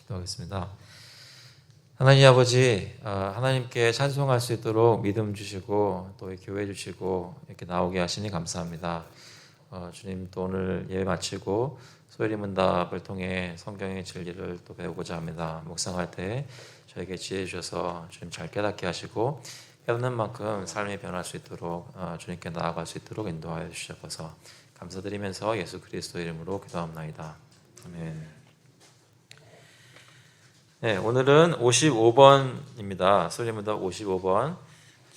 기도하겠습니다. 하나님 아버지, 하나님께 찬송할 수 있도록 믿음 주시고 또 교회 주시고 이렇게 나오게 하시니 감사합니다. 주님, 또 오늘 예배 마치고 소요리 문답을 통해 성경의 진리를 또 배우고자 합니다. 묵상할 때 저에게 지혜 주셔서 주님 잘 깨닫게 하시고 깨닫는 만큼 삶이 변할 수 있도록 주님께 나아갈 수 있도록 인도하여 주셔서 감사드리면서 예수 그리스도 이름으로 기도합나이다. 아멘. 네, 오늘은 55번입니다. 소리문답 55번.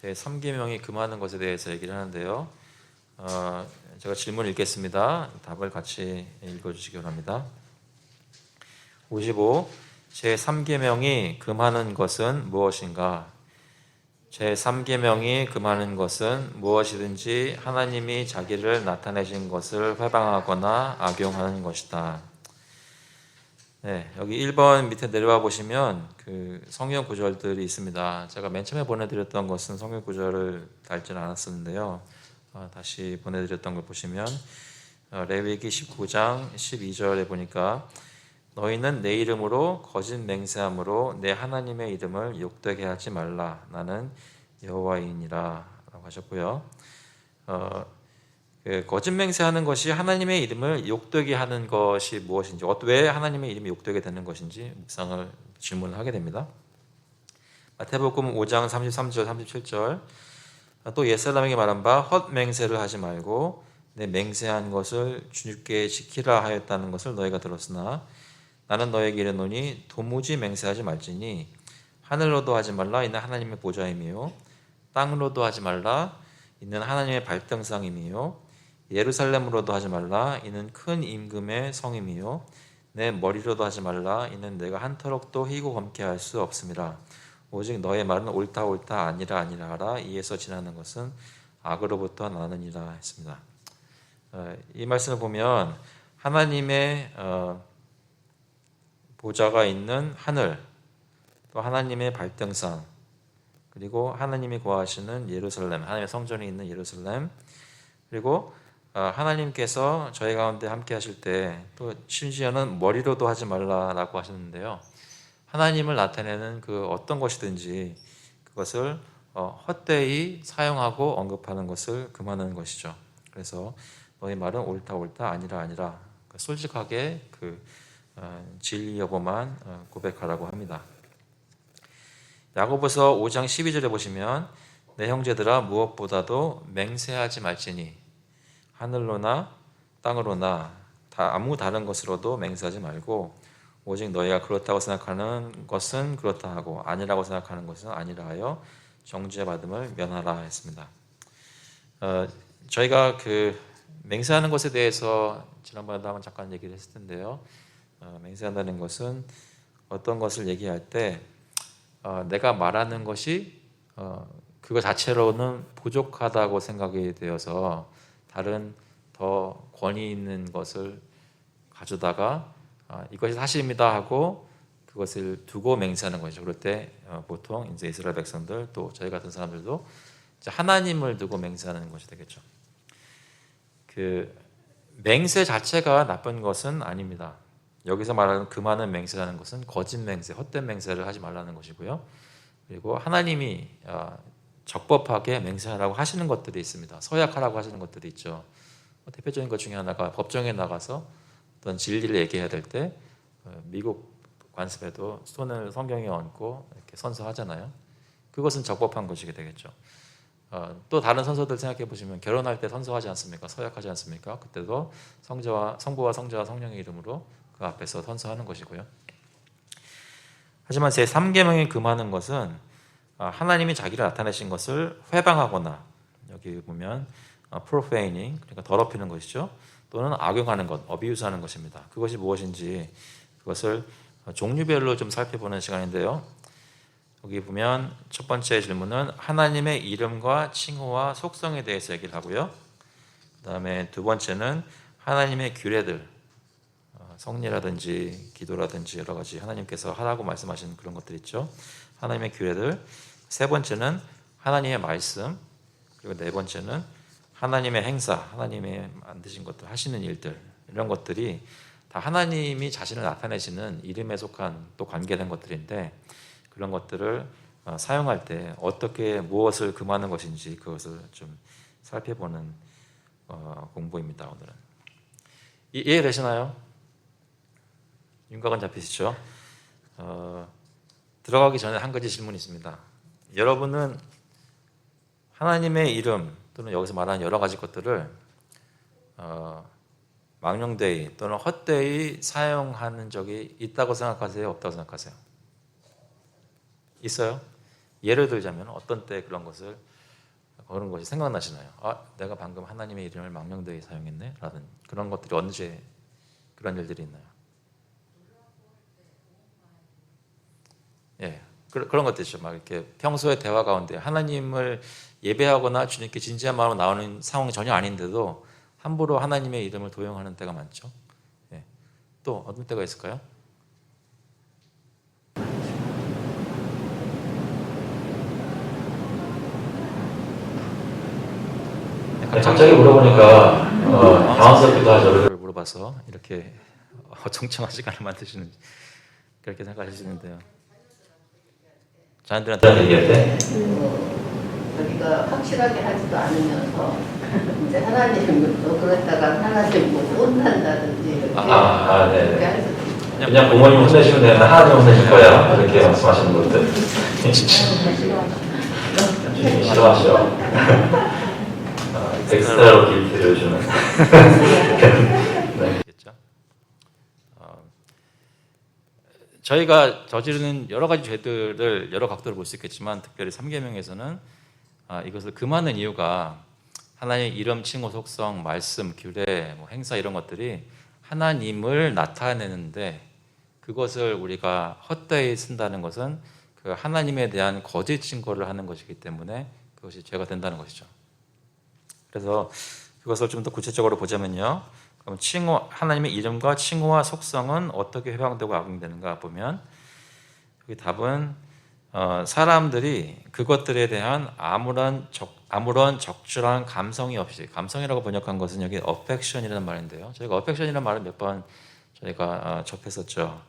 제 3계명이 금하는 것에 대해서 얘기를 하는데요. 제가 질문 읽겠습니다. 답을 같이 읽어주시기 바랍니다. 55. 제 3계명이 금하는 것은 무엇인가? 제 3계명이 금하는 것은 무엇이든지 하나님이 자기를 나타내신 것을 회방하거나 악용하는 것이다. 네, 여기 1번 밑에 내려와 보시면 그 성경 구절들이 있습니다. 제가 맨 처음에 보내드렸던 것은 성경 구절을 달지는 않았었는데요. 다시 보내드렸던 걸 보시면 레위기 19장 12절에 보니까 너희는 내 이름으로 거짓 맹세함으로 내 하나님의 이름을 욕되게 하지 말라. 나는 여호와이니라 라고 하셨고요. 거짓 맹세하는 것이 하나님의 이름을 욕되게 하는 것이 무엇인지, 왜 하나님의 이름이 욕되게 되는 것인지 묵상을 질문을 하게 됩니다. 마태복음 5장 33절 37절 또 옛사람에게 말한 바 헛맹세를 하지 말고 내 맹세한 것을 주님께 지키라 하였다는 것을 너희가 들었으나 나는 너에게 이르노니 도무지 맹세하지 말지니 하늘로도 하지 말라 이는 하나님의 보좌임이요 땅으로도 하지 말라 이는 하나님의 발등상임이요 예루살렘으로도 하지 말라 이는 큰 임금의 성임이요 내 머리로도 하지 말라 이는 내가 한 터럭도 희고 검게 할 수 없음이라 오직 너의 말은 옳다 아니라 하라 이에서 지나는 것은 악으로부터 나느니라 했습니다. 이 말씀을 보면 하나님의 보좌가 있는 하늘, 또 하나님의 발등상, 그리고 하나님이 거하시는 예루살렘, 하나님의 성전이 있는 예루살렘, 그리고 하나님께서 저희 가운데 함께 하실 때 또 심지어는 머리로도 하지 말라라고 하셨는데요. 하나님을 나타내는 그 어떤 것이든지 그것을 헛되이 사용하고 언급하는 것을 금하는 것이죠. 그래서 너희 말은 옳다 아니라 솔직하게 그 진리 여부만 고백하라고 합니다. 야고보서 5장 12절에 보시면 내 형제들아 무엇보다도 맹세하지 말지니 하늘로나 땅으로나 아무 다른 것으로도 맹세하지 말고 오직 너희가 그렇다고 생각하는 것은 그렇다 하고 아니라고 생각하는 것은 아니라 하여 정죄 받음을 면하라 했습니다. 저희가 그 맹세하는 것에 대해서 지난번에도 한번 잠깐 얘기를 했을 텐데요. 맹세한다는 것은 어떤 것을 얘기할 때 내가 말하는 것이 그거 자체로는 부족하다고 생각이 되어서 다른 더 권위 있는 것을 가져다가 이것이 사실입니다 하고 그것을 두고 맹세하는 것이죠. 그럴 때 보통 이제 이스라엘 백성들 또 저희 같은 사람들도 이제 하나님을 두고 맹세하는 것이 되겠죠. 그 맹세 자체가 나쁜 것은 아닙니다. 여기서 말하는 금하는 맹세라는 것은 거짓 맹세, 헛된 맹세를 하지 말라는 것이고요. 그리고 하나님이 적법하게 맹세하라고 하시는 것들이 있습니다. 서약하라고 하시는 것들이 있죠. 대표적인 것 중에 하나가 법정에 나가서 어떤 진리를 얘기해야 될 때 미국 관습에도 손을 성경에 얹고 이렇게 선서하잖아요. 그것은 적법한 것이 되겠죠. 또 다른 선서들 생각해 보시면 결혼할 때 선서하지 않습니까? 서약하지 않습니까? 그때도 성부와 성자와 성령의 이름으로 그 앞에서 선서하는 것이고요. 하지만 제 3계명이 금하는 것은 하나님이 자기를 나타내신 것을 회방하거나 여기 보면 profaning, 그러니까 더럽히는 것이죠. 또는 악용하는 것, 어비유스하는 것입니다. 그것이 무엇인지 그것을 종류별로 좀 살펴보는 시간인데요. 여기 보면 첫 번째 질문은 하나님의 이름과 칭호와 속성에 대해서 얘기를 하고요. 그 다음에 두 번째는 하나님의 규례들, 성례라든지 기도라든지 여러 가지 하나님께서 하라고 말씀하신 그런 것들 있죠. 하나님의 규례들. 세 번째는 하나님의 말씀. 그리고 네 번째는 하나님의 행사, 하나님의 만드신 것들, 하시는 일들, 이런 것들이 다 하나님이 자신을 나타내시는 이름에 속한 또 관계된 것들인데 그런 것들을 사용할 때 어떻게 무엇을 금하는 것인지 그것을 좀 살펴보는 공부입니다. 오늘은 이해되시나요? 윤곽은 잡히시죠? 들어가기 전에 한 가지 질문이 있습니다. 여러분은 하나님의 이름 또는 여기서 말하는 여러 가지 것들을 망령되이 또는 헛되이 사용하는 적이 있다고 생각하세요? 없다고 생각하세요? 있어요? 예를 들자면 어떤 때 그런 것이 생각나시나요? 내가 방금 하나님의 이름을 망령되이 사용했네? 라는 그런 것들이 언제 그런 일들이 있나요? 예, 그런 것들 있죠. 막 이렇게 평소의 대화 가운데 하나님을 예배하거나 주님께 진지한 마음으로 나오는 상황이 전혀 아닌데도 함부로 하나님의 이름을 도용하는 때가 많죠. 예. 또 어떤 때가 있을까요? 갑자기 물어보니까 당황스럽기도 하죠. 물어봐서 이렇게 어청청한 시간을 만드시는 그렇게 생각하실 수 있는데요. 자녀들한테 얘기할 때 자기가 확실하게 하지도 않으면서 이제 하나님을 또 그랬다가 하나님 뭐 혼난다든지 이렇게 네. 할 수도 있고. 그냥 부모님 혼내시면 되는데 하나님 혼내실 거야 이렇게 말씀하시는 분들 싫어하시죠. 엑스트라로 길티를 주는 네. 저희가 저지르는 여러 가지 죄들을 여러 각도로 볼 수 있겠지만 특별히 3계명에서는 이것을 금하는 이유가 하나님의 이름, 칭호, 속성, 말씀, 규례, 행사 이런 것들이 하나님을 나타내는데 그것을 우리가 헛되이 쓴다는 것은 그 하나님에 대한 거짓 증거를 하는 것이기 때문에 그것이 죄가 된다는 것이죠. 그래서 그것을 좀 더 구체적으로 보자면요. 그럼 하나님의 이름과 칭호와 속성은 어떻게 해방되고 악용되는가 보면 여기 답은 사람들이 그것들에 대한 아무런 적절한 감성이 없이, 감성이라고 번역한 것은 여기 affection이라는 말인데요. 저희가 affection이라는 말을 몇 번 저희가 접했었죠.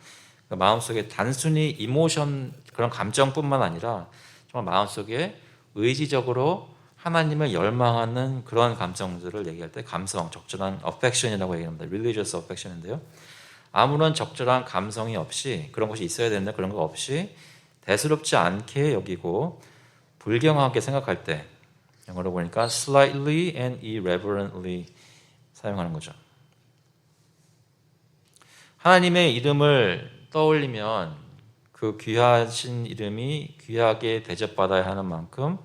그러니까 마음속에 단순히 이모션, 그런 감정뿐만 아니라 정말 마음속에 의지적으로 하나님을 열망하는 그런 감정들을 얘기할 때 감성, 적절한 affection이라고 얘기합니다. religious affection인데요. 아무런 적절한 감성이 없이 그런 것이 있어야 되는데 그런 거 없이 대수롭지 않게 여기고 불경하게 생각할 때 영어로 보니까 slightly and irreverently 사용하는 거죠. 하나님의 이름을 떠올리면 그 귀하신 이름이 귀하게 대접받아야 하는 만큼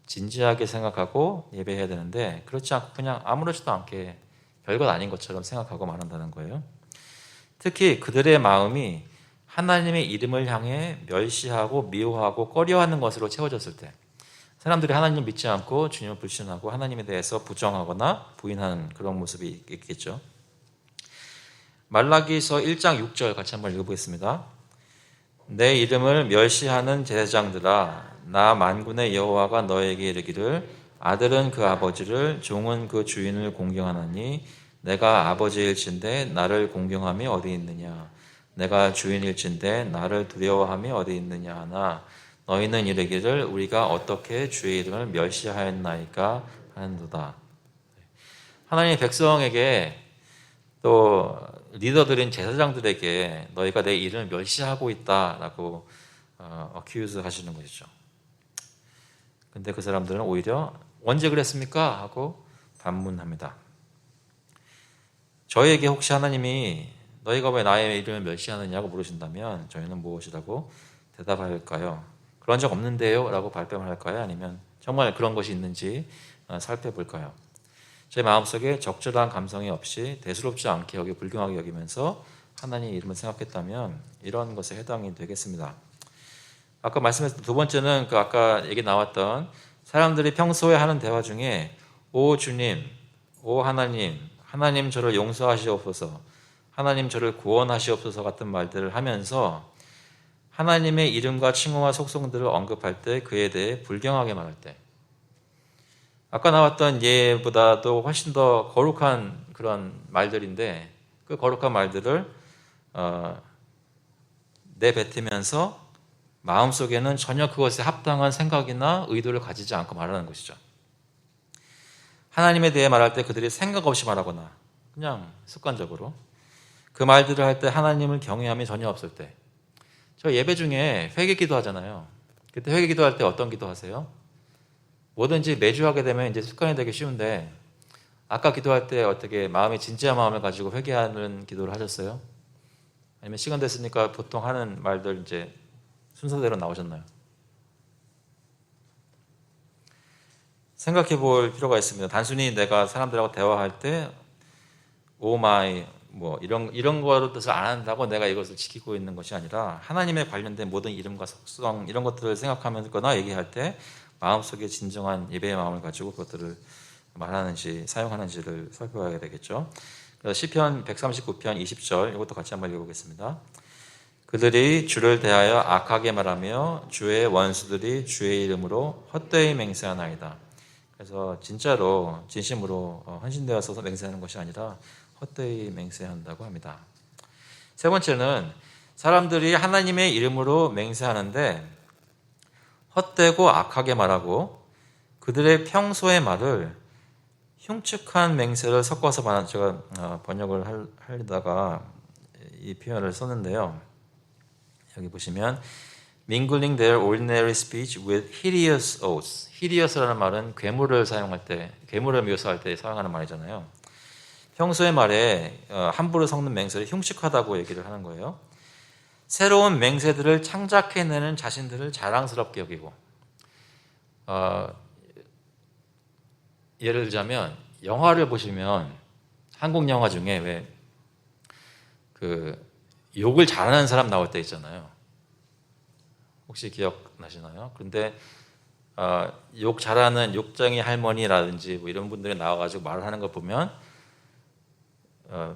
진지하게 생각하고 예배해야 되는데 그렇지 않고 그냥 아무렇지도 않게 별것 아닌 것처럼 생각하고 말한다는 거예요. 특히 그들의 마음이 하나님의 이름을 향해 멸시하고 미워하고 꺼려하는 것으로 채워졌을 때 사람들이 하나님을 믿지 않고 주님을 불신하고 하나님에 대해서 부정하거나 부인하는 그런 모습이 있겠죠. 말라기서 1장 6절 같이 한번 읽어보겠습니다. 내 이름을 멸시하는 제사장들아 나 만군의 여호와가 너에게 이르기를 아들은 그 아버지를 종은 그 주인을 공경하나니 내가 아버지일진데 나를 공경함이 어디 있느냐 내가 주인일진데 나를 두려워함이 어디 있느냐 하나 너희는 이르기를 우리가 어떻게 주의 이름을 멸시하였나이까 하는도다. 하나님의 백성에게 또 리더들인 제사장들에게 너희가 내 이름을 멸시하고 있다라고 accuse 하시는 것이죠. 근데 그 사람들은 오히려 언제 그랬습니까? 하고 반문합니다. 저희에게 혹시 하나님이 너희가 왜 나의 이름을 멸시하느냐고 물으신다면 저희는 무엇이라고 대답할까요? 그런 적 없는데요? 라고 발뺌을 할까요? 아니면 정말 그런 것이 있는지 살펴볼까요? 제 마음속에 적절한 감성이 없이 대수롭지 않게 불경하게 여기면서 하나님의 이름을 생각했다면 이런 것에 해당이 되겠습니다. 아까 말씀했던 두 번째는 아까 얘기 나왔던 사람들이 평소에 하는 대화 중에 오 주님, 오 하나님, 하나님 저를 용서하시옵소서, 하나님 저를 구원하시옵소서 같은 말들을 하면서 하나님의 이름과 칭호와 속성들을 언급할 때 그에 대해 불경하게 말할 때 아까 나왔던 예보다도 훨씬 더 거룩한 그런 말들인데 그 거룩한 말들을 내뱉으면서 마음속에는 전혀 그것에 합당한 생각이나 의도를 가지지 않고 말하는 것이죠. 하나님에 대해 말할 때 그들이 생각 없이 말하거나 그냥 습관적으로 그 말들을 할 때 하나님을 경외함이 전혀 없을 때, 저 예배 중에 회개 기도하잖아요. 그때 회개 기도할 때 어떤 기도하세요? 뭐든지 매주 하게 되면 이제 습관이 되기 쉬운데, 아까 기도할 때 어떻게 마음의 진지한 마음을 가지고 회개하는 기도를 하셨어요? 아니면 시간 됐으니까 보통 하는 말들 이제 순서대로 나오셨나요? 생각해 볼 필요가 있습니다. 단순히 내가 사람들하고 대화할 때 오 마이 뭐 이런 거로 뜻을 안 한다고 내가 이것을 지키고 있는 것이 아니라 하나님에 관련된 모든 이름과 속성 이런 것들을 생각하거나 얘기할 때 마음속에 진정한 예배의 마음을 가지고 그것들을 말하는지 사용하는지를 살펴봐야 되겠죠. 그래서 시편 139편 20절 이것도 같이 한번 읽어보겠습니다. 그들이 주를 대하여 악하게 말하며 주의 원수들이 주의 이름으로 헛되이 맹세하나이다. 그래서 진짜로 진심으로 헌신되어서 맹세하는 것이 아니라 헛되이 맹세한다고 합니다. 세 번째는 사람들이 하나님의 이름으로 맹세하는데 헛되고 악하게 말하고 그들의 평소의 말을 흉측한 맹세를 섞어서 말하는, 제가 번역을 하려다가 이 표현을 썼는데요. 여기 보시면 mingling their ordinary speech with hideous oaths. hideous라는 말은 괴물을 사용할 때, 괴물을 묘사할 때 사용하는 말이잖아요. 평소의 말에 함부로 섞는 맹세를 흉측하다고 얘기를 하는 거예요. 새로운 맹세들을 창작해내는 자신들을 자랑스럽게 여기고, 예를 들자면 영화를 보시면 한국 영화 중에 왜 그 욕을 잘하는 사람 나올 때 있잖아요. 혹시 기억나시나요? 그런데 욕 잘하는 욕쟁이 할머니라든지 뭐 이런 분들이 나와가지고 말을 하는 거 보면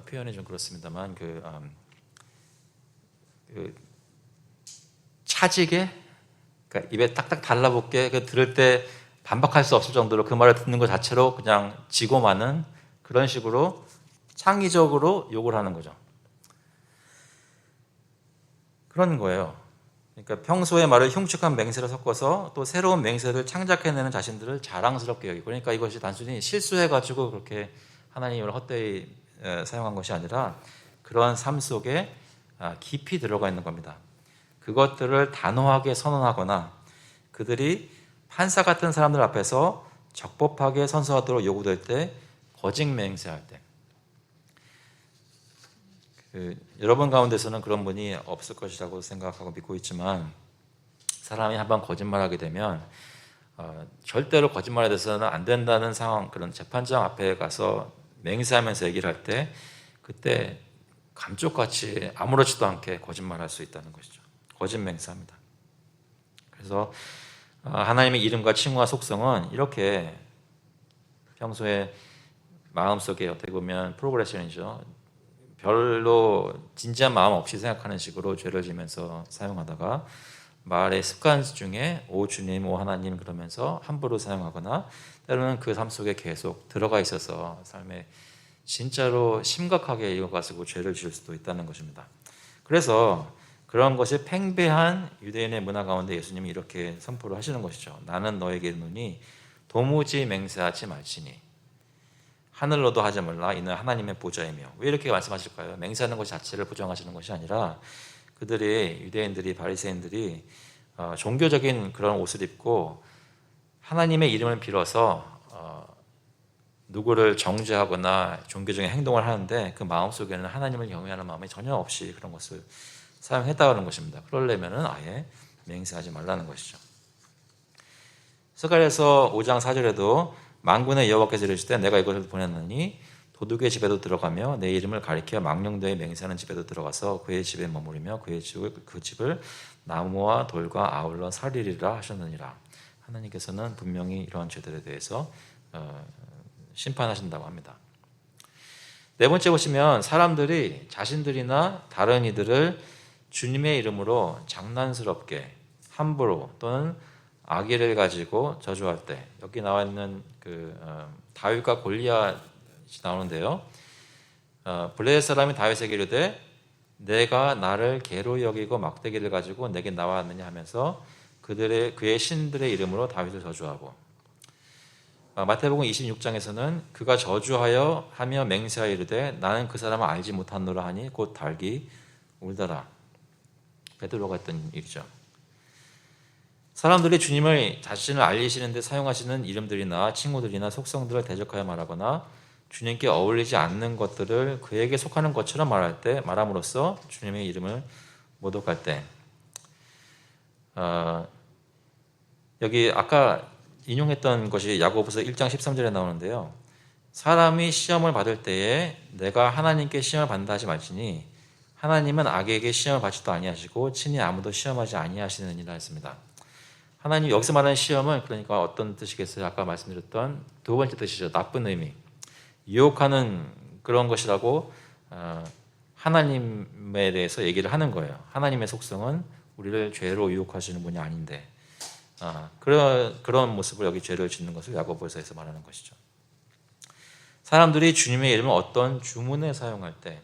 표현이 좀 그렇습니다만 그 차지게, 그러니까 입에 딱딱 달라붙게 그 들을 때 반박할 수 없을 정도로 그 말을 듣는 것 자체로 그냥 지고 마는 그런 식으로 창의적으로 욕을 하는 거죠. 그런 거예요. 그러니까 평소의 말을 흉측한 맹세를 섞어서 또 새로운 맹세를 창작해내는 자신들을 자랑스럽게 여기고, 그러니까 이것이 단순히 실수해가지고 그렇게 하나님을 헛되이 사용한 것이 아니라 그러한 삶 속에 깊이 들어가 있는 겁니다. 그것들을 단호하게 선언하거나 그들이 판사 같은 사람들 앞에서 적법하게 선서하도록 요구될 때, 거짓 맹세할 때, 여러분 가운데서는 그런 분이 없을 것이라고 생각하고 믿고 있지만, 사람이 한번 거짓말하게 되면 절대로 거짓말에 대해서는 안 된다는 상황, 그런 재판장 앞에 가서 맹세하면서 얘기를 할 때 그때 감쪽같이 아무렇지도 않게 거짓말할 수 있다는 것이죠. 거짓 맹세합니다. 그래서 하나님의 이름과 칭호와 속성은 이렇게 평소에 마음속에 어떻게 보면 프로그레션이죠. 별로 진지한 마음 없이 생각하는 식으로 죄를 지면서 사용하다가 말의 습관 중에 오 주님, 오 하나님 그러면서 함부로 사용하거나 때로는 그 삶 속에 계속 들어가 있어서 삶에 진짜로 심각하게 이거 가지고 죄를 지을 수도 있다는 것입니다. 그래서 그런 것이 팽배한 유대인의 문화 가운데 예수님이 이렇게 선포를 하시는 것이죠. 나는 너에게 이르노니 도무지 맹세하지 말지니 하늘로도 하지 말라. 이는 하나님의 보좌이며. 왜 이렇게 말씀하실까요? 맹세하는 것 자체를 부정하시는 것이 아니라 그들이, 유대인들이, 바리새인들이 종교적인 그런 옷을 입고 하나님의 이름을 빌어서 누구를 정죄하거나 종교적인 행동을 하는데 그 마음속에는 하나님을 경외하는 마음이 전혀 없이 그런 것을 사용했다는 것입니다. 그러려면 아예 맹세하지 말라는 것이죠. 스가랴서 5장 4절에도 만군의 여호와께서 이르시되 내가 이것을 보냈느니 도둑의 집에도 들어가며 내 이름을 가리켜 망령되이 맹세하는 집에도 들어가서 그의 집에 머무르며 그 집을 나무와 돌과 아울러 살리리라 하셨느니라. 하나님께서는 분명히 이러한 죄들에 대해서 심판하신다고 합니다. 네 번째 보시면 사람들이 자신들이나 다른 이들을 주님의 이름으로 장난스럽게 함부로 또는 악의를 가지고 저주할 때, 여기 나와 있는 다윗과 골리앗이 나오는데요. 블레셋 사람이 다윗에게 이르되 내가 나를 개로 여기고 막대기를 가지고 내게 나왔느냐 하면서 그의 신들의 이름으로 다윗을 저주하고, 마태복음 26장에서는 그가 저주하여 하며 맹세하여 이르되 나는 그 사람을 알지 못하노라 하니 곧 닭이 울더라. 베드로가 했던 일이죠. 사람들이 주님을 자신을 알리시는 데 사용하시는 이름들이나 칭호들이나 속성들을 대적하여 말하거나 주님께 어울리지 않는 것들을 그에게 속하는 것처럼 말함으로써 주님의 이름을 모독할 때, 여기 아까 인용했던 것이 야고보서 1장 13절에 나오는데요. 사람이 시험을 받을 때에 내가 하나님께 시험을 받는다 하지 말지니 하나님은 악에게 시험을 받지도 아니하시고 친히 아무도 시험하지 아니하시느니라 했습니다. 하나님 여기서 말하는 시험은 그러니까 어떤 뜻이겠어요? 아까 말씀드렸던 두 번째 뜻이죠. 나쁜 의미. 유혹하는 그런 것이라고 하나님에 대해서 얘기를 하는 거예요. 하나님의 속성은 우리를 죄로 유혹하시는 분이 아닌데, 그런 모습을 여기 죄를 짓는 것을 야고보서에서 말하는 것이죠. 사람들이 주님의 이름을 어떤 주문에 사용할 때,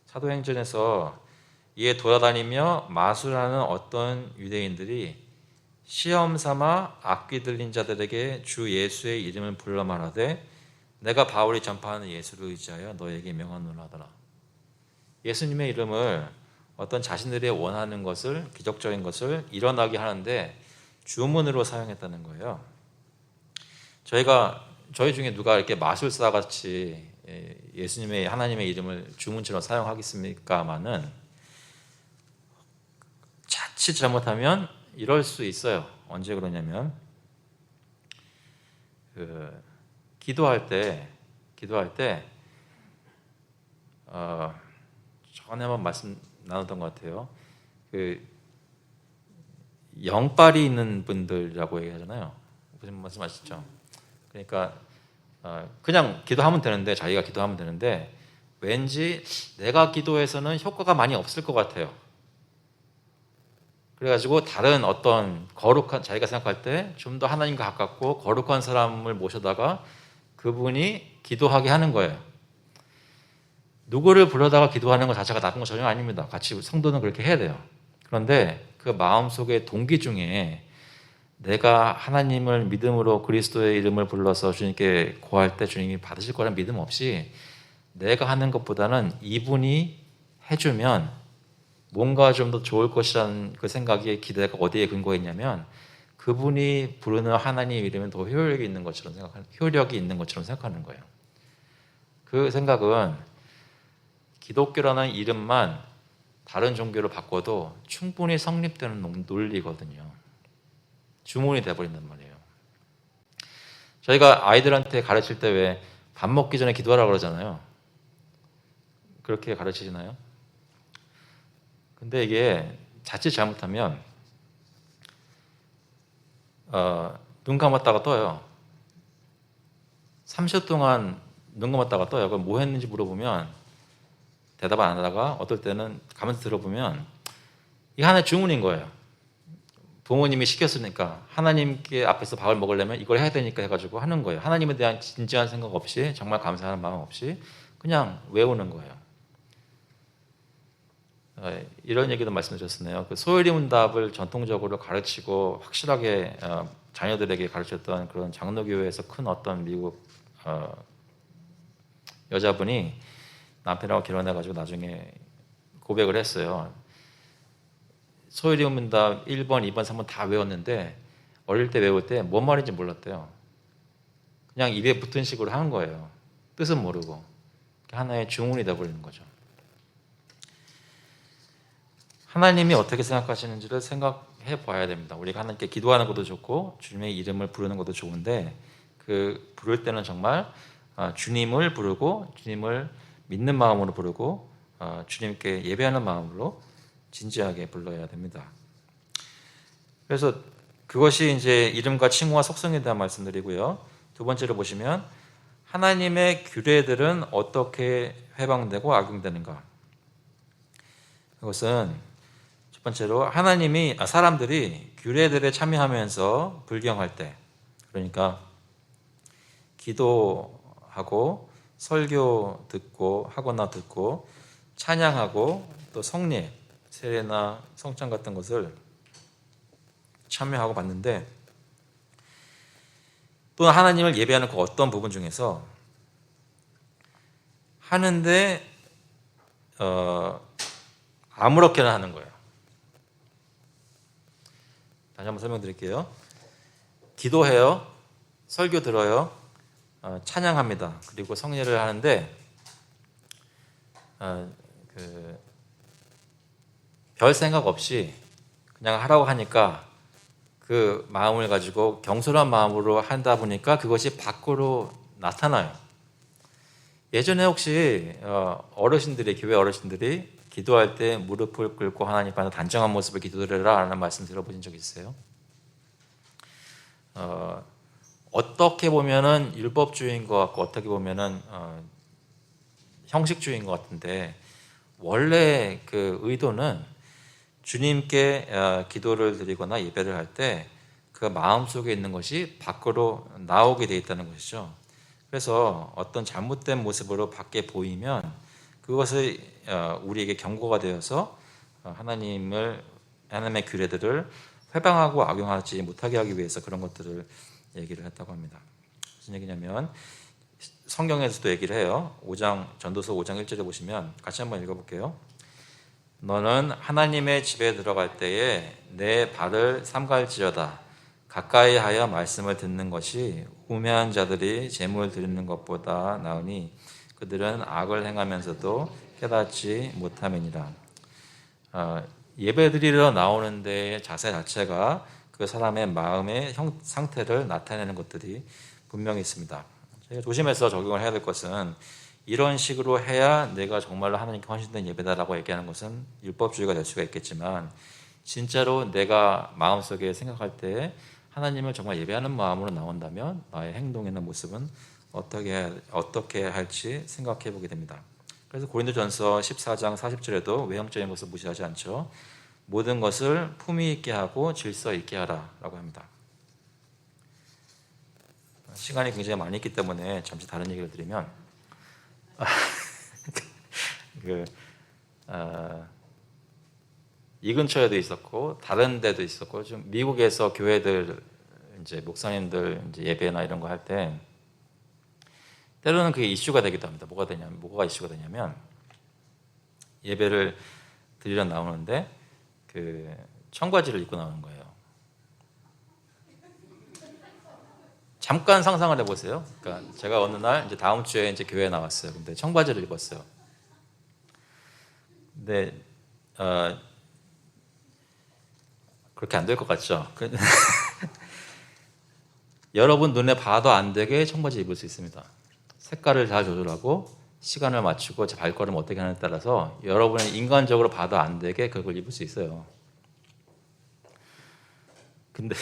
사도행전에서 이에 돌아다니며 마술하는 어떤 유대인들이 시험 삼아 악귀 들린 자들에게 주 예수의 이름을 불러 말하되 내가 바울이 전파하는 예수를 의지하여 너에게 명하노라 하더라. 예수님의 이름을 어떤 자신들이 원하는 것을, 기적적인 것을 일어나게 하는데 주문으로 사용했다는 거예요. 저희 중에 누가 이렇게 마술사 같이 예수님의, 하나님의 이름을 주문처럼 사용하겠습니까마는 자칫 잘못하면 이럴 수 있어요. 언제 그러냐면 기도할 때 전에 한번 말씀 나눴던 것 같아요. 영빨이 있는 분들이라고 얘기하잖아요. 무슨 말씀 아시죠? 그러니까 그냥 기도하면 되는데, 자기가 기도하면 되는데 왠지 내가 기도해서는 효과가 많이 없을 것 같아요. 그래가지고 다른 어떤 거룩한, 자기가 생각할 때 좀 더 하나님과 가깝고 거룩한 사람을 모셔다가 그분이 기도하게 하는 거예요. 누구를 불러다가 기도하는 것 자체가 나쁜 건 전혀 아닙니다. 같이 성도는 그렇게 해야 돼요. 그런데 그 마음속의 동기 중에 내가 하나님을 믿음으로 그리스도의 이름을 불러서 주님께 구할 때 주님이 받으실 거라는 믿음 없이 내가 하는 것보다는 이분이 해주면 뭔가 좀 더 좋을 것이라는 그 생각이, 기대가 어디에 근거했냐면 그분이 부르는 하나님의 이름은 더 효력이 있는 것처럼 생각하는 거예요. 그 생각은 기독교라는 이름만 다른 종교로 바꿔도 충분히 성립되는 논리거든요. 주문이 돼버린단 말이에요. 저희가 아이들한테 가르칠 때 왜 밥 먹기 전에 기도하라고 그러잖아요. 그렇게 가르치시나요? 근데 이게 자칫 잘못하면 눈 감았다가 떠요. 30초 동안 눈 감았다가 떠요. 그럼 뭐 했는지 물어보면 대답 안 하다가 어떨 때는 가면서 들어보면 이게 하나의 주문인 거예요. 부모님이 시켰으니까 하나님께 앞에서 밥을 먹으려면 이걸 해야 되니까 해가지고 하는 거예요. 하나님에 대한 진지한 생각 없이, 정말 감사하는 마음 없이 그냥 외우는 거예요. 이런 얘기도 말씀드렸었네요. 그 소요리 문답을 전통적으로 가르치고 확실하게 자녀들에게 가르쳤던 그런 장로교회에서 큰 어떤 미국 여자분이 남편하고 결혼해가지고 나중에 고백을 했어요. 소요리 문답 1번, 2번, 3번 다 외웠는데 어릴 때 외울 때 뭔 말인지 몰랐대요. 그냥 입에 붙은 식으로 하는 거예요. 뜻은 모르고. 하나의 주문이 되어버리는 거죠. 하나님이 어떻게 생각하시는지를 생각해 봐야 됩니다. 우리가 하나님께 기도하는 것도 좋고 주님의 이름을 부르는 것도 좋은데 그 부를 때는 정말 주님을 부르고 주님을 믿는 마음으로 부르고 주님께 예배하는 마음으로 진지하게 불러야 됩니다. 그래서 그것이 이제 이름과 칭호와 속성에 대한 말씀드리고요. 두 번째로 보시면 하나님의 규례들은 어떻게 해방되고 악용되는가? 그것은 첫 번째로 사람들이 규례들에 참여하면서 불경할 때, 그러니까 기도하고 설교 듣고 하거나 듣고 찬양하고 또 성례, 세례나 성찬 같은 것을 참여하고 봤는데 또 하나님을 예배하는 그 어떤 부분 중에서 하는데 아무렇게나 하는 거예요. 다시 한번 설명드릴게요. 기도해요. 설교 들어요. 찬양합니다. 그리고 성례를 하는데 별 생각 없이 그냥 하라고 하니까 그 마음을 가지고 경솔한 마음으로 하다 보니까 그것이 밖으로 나타나요. 예전에 혹시 어르신들이, 교회 어르신들이 기도할 때 무릎을 꿇고 하나님 앞에 단정한 모습을 기도드려라 라는 말씀 들어보신 적 있어요? 어떻게 보면은 율법주의인 것 같고 어떻게 보면은 형식주의인 것 같은데 원래 그 의도는 주님께 기도를 드리거나 예배를 할 때 그 마음속에 있는 것이 밖으로 나오게 돼 있다는 것이죠. 그래서 어떤 잘못된 모습으로 밖에 보이면 그것을 우리에게 경고가 되어서 하나님의 규례들을 회방하고 악용하지 못하게 하기 위해서 그런 것들을 얘기를 했다고 합니다. 무슨 얘기냐면 성경에서도 얘기를 해요. 전도서 5장 1절에 보시면 같이 한번 읽어볼게요. 너는 하나님의 집에 들어갈 때에 내 발을 삼갈지어다. 가까이 하여 말씀을 듣는 것이 우매한 자들이 제물 드리는 것보다 나으니 그들은 악을 행하면서도 깨닫지 못함이니라. 예배 드리러 나오는 데의 자세 자체가 그 사람의 마음의 상태를 나타내는 것들이 분명히 있습니다. 조심해서 적용을 해야 될 것은 이런 식으로 해야 내가 정말로 하나님께 헌신된 예배다라고 얘기하는 것은 율법주의가 될 수가 있겠지만 진짜로 내가 마음속에 생각할 때 하나님을 정말 예배하는 마음으로 나온다면 나의 행동이나 모습은 어떻게 할지 생각해 보게 됩니다. 그래서 고린도전서 14장 40절에도 외형적인 것을 무시하지 않죠. 모든 것을 품위 있게 하고 질서 있게 하라라고 합니다. 시간이 굉장히 많이 있기 때문에 잠시 다른 얘기를 드리면 이 근처에도 있었고 다른 데도 있었고 좀 미국에서 교회들 이제 목사님들 이제 예배나 이런 거 할 때 때로는 그게 이슈가 되기도 합니다. 뭐가 이슈가 되냐면 예배를 드리러 나오는데 그 청바지를 입고 나오는 거예요. 잠깐 상상을 해보세요. 그러니까 제가 어느 날 이제 다음 주에 이제 교회에 나왔어요. 근데 청바지를 입었어요. 근데 그렇게 안 될 것 같죠? 여러분 눈에 봐도 안 되게 청바지 입을 수 있습니다. 색깔을 잘 조절하고 시간을 맞추고 제 발걸음 어떻게 하느냐에 따라서 여러분이 인간적으로 봐도 안 되게 그걸 입을 수 있어요. 근데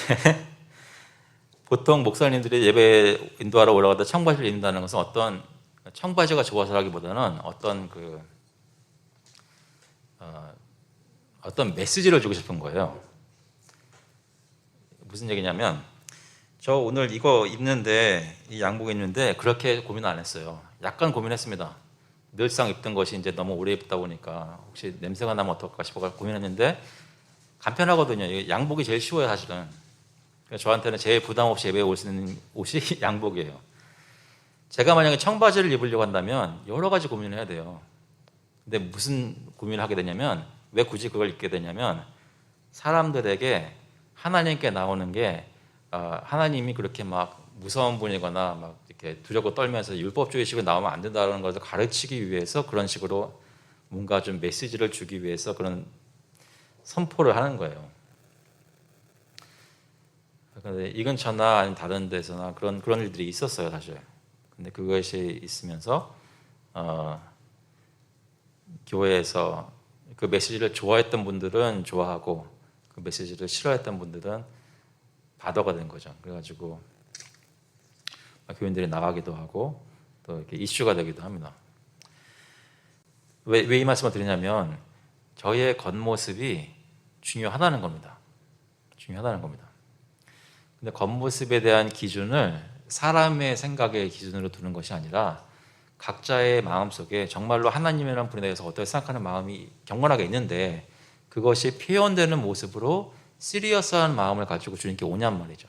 보통 목사님들이 예배 인도하러 올라가다 청바지를 입는다는 것은 어떤 청바지가 좋아서라기보다는 어떤 메시지를 주고 싶은 거예요. 무슨 얘기냐면 저 오늘 이거 입는데 이 양복 입는데 그렇게 고민 안 했어요. 약간 고민했습니다. 늘상 입던 것이 이제 너무 오래 입다 보니까 혹시 냄새가 나면 어떨까 싶어 고민했는데 간편하거든요. 양복이 제일 쉬워요, 사실은. 저한테는 제일 부담 없이 예배에 올 수 있는 옷이 양복이에요. 제가 만약에 청바지를 입으려고 한다면 여러 가지 고민을 해야 돼요. 근데 무슨 고민을 하게 되냐면 왜 굳이 그걸 입게 되냐면 사람들에게 하나님께 나오는 게 하나님이 그렇게 막 무서운 분이거나 막 이렇게 두렵고 떨면서 율법주의식으로 나오면 안 된다는 것을 가르치기 위해서 그런 식으로 뭔가 좀 메시지를 주기 위해서 그런 선포를 하는 거예요. 근데 이 근처나 아니면 다른 데서나 그런 일들이 있었어요, 사실. 근데 그것이 있으면서 교회에서 그 메시지를 좋아했던 분들은 좋아하고 그 메시지를 싫어했던 분들은 바더가 된 거죠. 그래가지고 교인들이 나가기도 하고 또 이렇게 이슈가 되기도 합니다. 왜 이 말씀을 드리냐면 저희의 겉모습이 중요하다는 겁니다. 중요하다는 겁니다. 근데 겉모습에 대한 기준을 사람의 생각의 기준으로 두는 것이 아니라 각자의 마음속에 정말로 하나님이라는 분에 대해서 어떻게 생각하는 마음이 경건하게 있는데 그것이 표현되는 모습으로 시리어스한 마음을 가지고 주님께 오냔 말이죠.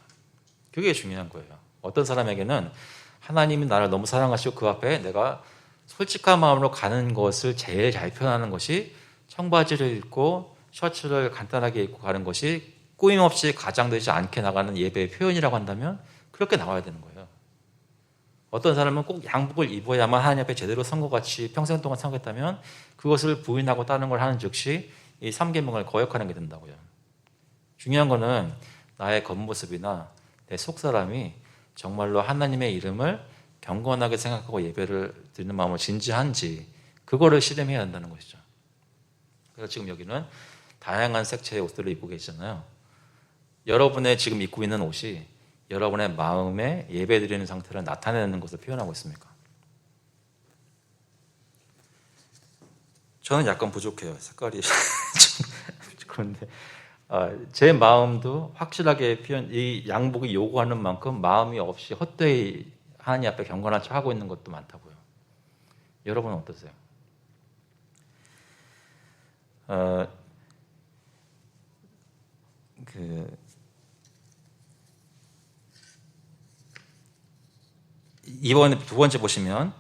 그게 중요한 거예요. 어떤 사람에게는 하나님이 나를 너무 사랑하시고 그 앞에 내가 솔직한 마음으로 가는 것을 제일 잘 표현하는 것이 청바지를 입고 셔츠를 간단하게 입고 가는 것이 꾸밈없이 가장되지 않게 나가는 예배의 표현이라고 한다면 그렇게 나와야 되는 거예요. 어떤 사람은 꼭 양복을 입어야만 하나님 앞에 제대로 선 것 같이 평생 동안 살겠다면 그것을 부인하고 다른 걸 하는 즉시 이 3계명을 거역하는 게 된다고요. 중요한 거는 나의 겉모습이나 내 속사람이 정말로 하나님의 이름을 경건하게 생각하고 예배를 드리는 마음으로 진지한지 그거를 실험해야 한다는 것이죠. 그래서 지금 여기는 다양한 색채의 옷들을 입고 계시잖아요. 여러분의 지금 입고 있는 옷이 여러분의 마음에 예배드리는 상태를 나타내는 것을 표현하고 있습니까? 저는 약간 부족해요. 색깔이 그런데 제 마음도 확실하게 이 양복이 요구하는 만큼 마음이 없이 헛되이 하나님 앞에 경건한 척 하고 있는 것도 많다고요. 여러분은 어떠세요? 이번에 두 번째 보시면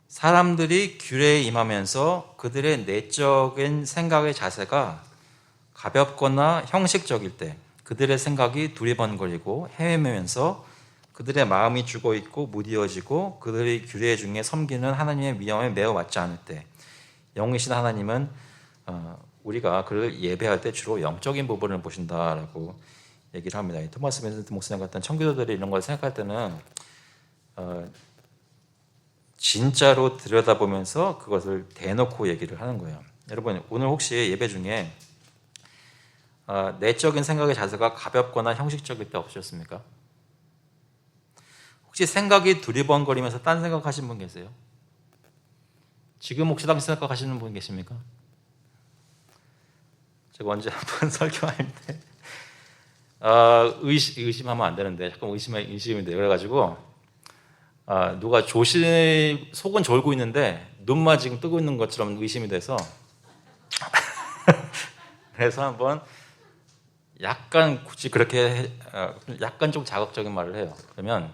사람들이 규례에 임하면서 그들의 내적인 생각의 자세가 가볍거나 형식적일 때 그들의 생각이 두리번거리고 헤매면서 그들의 마음이 죽어있고 무디어지고 그들의 규례 중에 섬기는 하나님의 미움에 매우 맞지 않을 때 영이신 하나님은 우리가 그를 예배할 때 주로 영적인 부분을 보신다라고 얘기를 합니다. 토마스 벤센트 목사님 같은 청교도들이 이런 걸 생각할 때는 진짜로 들여다보면서 그것을 대놓고 얘기를 하는 거예요. 여러분 오늘 혹시 예배 중에 내적인 생각의 자세가 가볍거나 형식적일 때 없으셨습니까? 혹시 생각이 두리번거리면서 딴 생각하신 분 계세요? 지금 혹시 딴 생각하시는 분 계십니까? 제가 언제 한번 설교할 때 의심하면 안 되는데 자꾸 의심이 돼요. 그래가지고 누가 속은 졸고 있는데 눈만 지금 뜨고 있는 것처럼 의심이 돼서 그래서 한번 약간 굳이 그렇게 약간 좀 자극적인 말을 해요. 그러면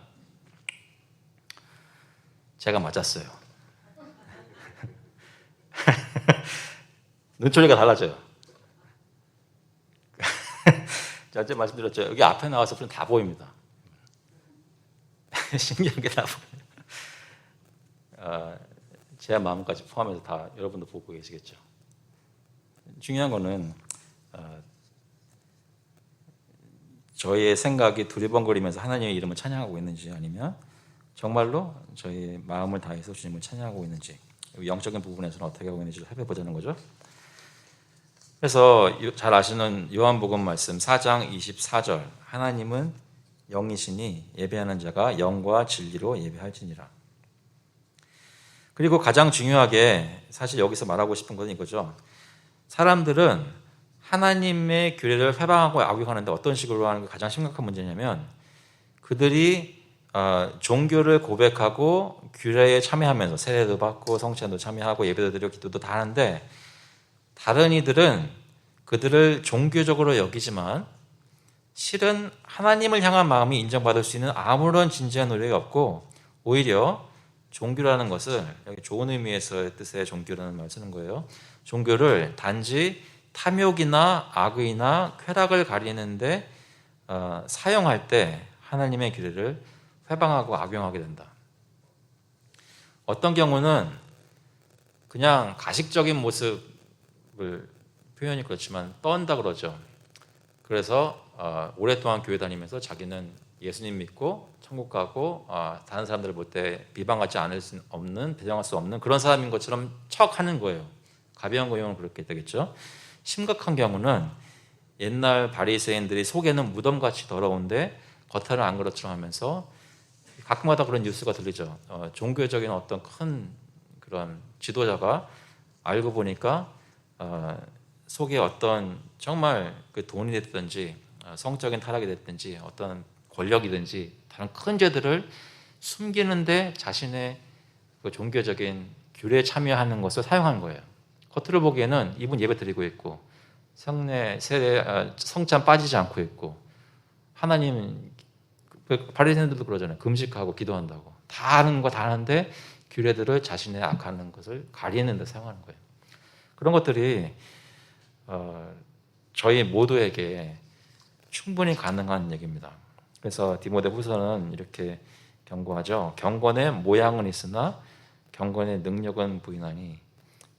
제가 맞았어요. 눈초리가 달라져요. 자, 어제 말씀드렸죠. 여기 앞에 나와서 다 보입니다. 신기하게 다 보여요. 제 마음까지 포함해서 다 여러분도 보고 계시겠죠. 중요한 거는 저희의 생각이 두리번거리면서 하나님의 이름을 찬양하고 있는지 아니면 정말로 저희 마음을 다해서 주님을 찬양하고 있는지 영적인 부분에서는 어떻게 하고 있는지를 살펴보자는 거죠. 그래서 잘 아시는 요한복음 말씀 4장 24절 하나님은 영이시니 예배하는 자가 영과 진리로 예배할지니라. 그리고 가장 중요하게 사실 여기서 말하고 싶은 것은 이거죠. 사람들은 하나님의 규례를 회방하고 악용하는데 어떤 식으로 하는 게 가장 심각한 문제냐면 그들이 종교를 고백하고 규례에 참여하면서 세례도 받고 성찬도 참여하고 예배도 드리고 기도도 다 하는데 다른 이들은 그들을 종교적으로 여기지만 실은 하나님을 향한 마음이 인정받을 수 있는 아무런 진지한 노력이 없고 오히려 종교라는 것을 여기 좋은 의미에서의 뜻의 종교라는 말을 쓰는 거예요. 종교를 단지 탐욕이나 악의나 쾌락을 가리는데 사용할 때 하나님의 규례를 회방하고 악용하게 된다. 어떤 경우는 그냥 가식적인 모습을 표현이 그렇지만 떤다 그러죠. 그래서 오랫동안 교회 다니면서 자기는 예수님 믿고 천국 가고 다른 사람들을 볼 때 비방하지 않을 수 없는 배정할 수 없는 그런 사람인 것처럼 척하는 거예요. 가벼운 경우는 그렇게 되겠죠. 심각한 경우는 옛날 바리새인들이 속에는 무덤같이 더러운데 겉에는 안 그렇처럼 하면서 가끔가다 그런 뉴스가 들리죠. 종교적인 어떤 큰 그런 지도자가 알고 보니까 속에 어떤 정말 그 돈이 됐든지 성적인 타락이 됐든지 어떤 권력이든지 다른 큰 죄들을 숨기는데 자신의 그 종교적인 규례에 참여하는 것을 사용한 거예요. 겉으로 보기에는 이분 예배 드리고 있고 성찬 빠지지 않고 있고 하나님 바리새인들도 그러잖아요. 금식하고 기도한다고 다 하는 거 다 하는데 규례들을 자신의 악하는 것을 가리는 데 사용하는 거예요. 그런 것들이 저희 모두에게 충분히 가능한 얘기입니다. 그래서 디모데후서는 이렇게 경고하죠. 경건의 모양은 있으나 경건의 능력은 부인하니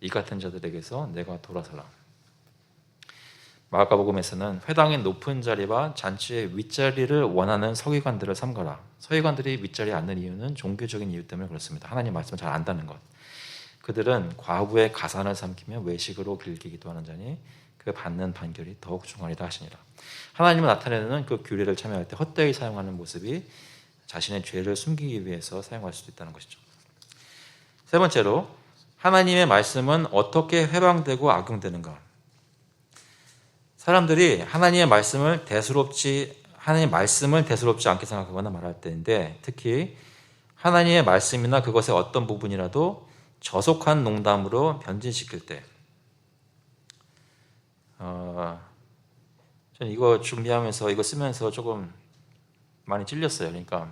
이 같은 자들에게서 내가 돌아서라. 마가복음에서는 회당의 높은 자리와 잔치의 윗자리를 원하는 서기관들을 삼가라. 서기관들이 윗자리에 앉는 이유는 종교적인 이유 때문에 그렇습니다. 하나님 말씀을 잘 안다는 것. 그들은 과부의 가산을 삼키며 외식으로 길기기도 하는 자니 그 받는 판결이 더욱 중하리다 하시니라. 하나님을 나타내는 그 규례를 참여할 때 헛되이 사용하는 모습이 자신의 죄를 숨기기 위해서 사용할 수도 있다는 것이죠. 세 번째로 하나님의 말씀은 어떻게 회방되고 악용되는가. 사람들이 하나님의 말씀을 대수롭지 않게 생각하거나 말할 때인데 특히 하나님의 말씀이나 그것의 어떤 부분이라도 저속한 농담으로 변질시킬 때 저는 이거 준비하면서 이거 쓰면서 조금 많이 찔렸어요. 그러니까